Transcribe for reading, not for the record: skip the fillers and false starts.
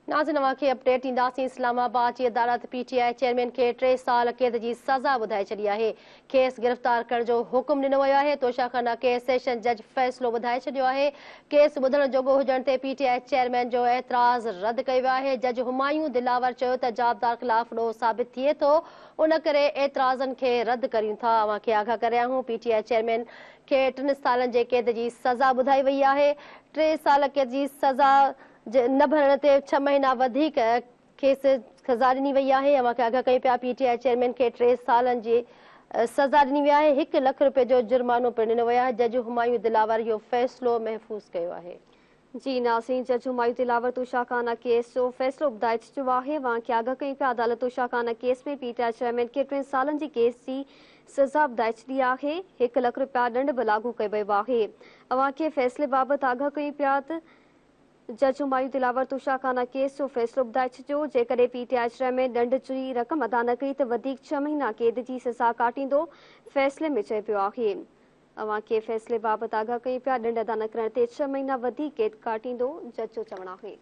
नाज़िन खे अपडेट ॾींदासीं। इस्लामाबाद जी अदालत पीटीआई चेयरमैन खे 3 साल क़ैद जी सज़ा ॿुधाए छॾी आहे। खेसि गिरफ़्तार करण जो हुकुम ॾिनो वियो आहे। तोशाखाना के सेशन जज फ़ैसिलो ॿुधाए छॾियो आहे। केस ॿुधण जोॻो हुजण ते पीटीआई चेयरमैन जो एतिराज़ रद्द कयो वियो आहे। जज हुमायूं दिलावर चयो त जाबदार ख़िलाफ़ ॾोह साबित थिए थो, उन करे एतिराज़नि खे रद्द करियूं था। अव्हांखे आगाह करे आहियूं, पीटीआई चेयरमैन खे 3 सालनि जे क़ैद जी सज़ा ॿुधाई वई आहे। 3 साल क़ैद जी सज़ा न भरण ते 6 महीना वधीक खेसि सज़ा ॾिनी वई आहे। अव्हांखे आगाह कयूं पिया, पीटीआई चेयरमैन खे 3 सालनि जी सज़ा ॾिनी वई आहे। 1 लख रुपए जो जुर्मानो पिणु ॾिनो वियो आहे। जज हुमायूं दिलावर इहो फ़ैसिलो महफ़ूज़ कयो आहे। जी नाज़रीन, जज हुमायूं दिलावर तोशाखाना केस जो फ़ैसिलो ॿुधाए चुको आहे। अव्हांखे आगाह कयूं पिया, अदालत तोशाखाना केस में पीटीआई चेयरमैन खे 3 सालनि जी केस जी सज़ा ॿुधाए छॾी आहे। 1 लख रुपया ॾंड बि लागू कयो वियो आहे। अव्हांखे फ़ैसिले बाबति आगाह कयूं पिया त जज हुमायूं दिलावर तोशाखाना केस जो फ़ैसिलो ॿुधाए छॾियो। जेकॾहिं पीटीआई चेयरमैन ॾंड जी रक़म अदा न कई त वधीक 6 महीना क़ैद जी सज़ा काटींदो, फ़ैसिले में चयो पियो आहे। अव्हांखे फ़ैसिले बाबति आगाह कयूं पिया, ॾंड अदा न करण ते 6 महीना वधीक क़ैद काटींदो, जज जो चवणु आहे।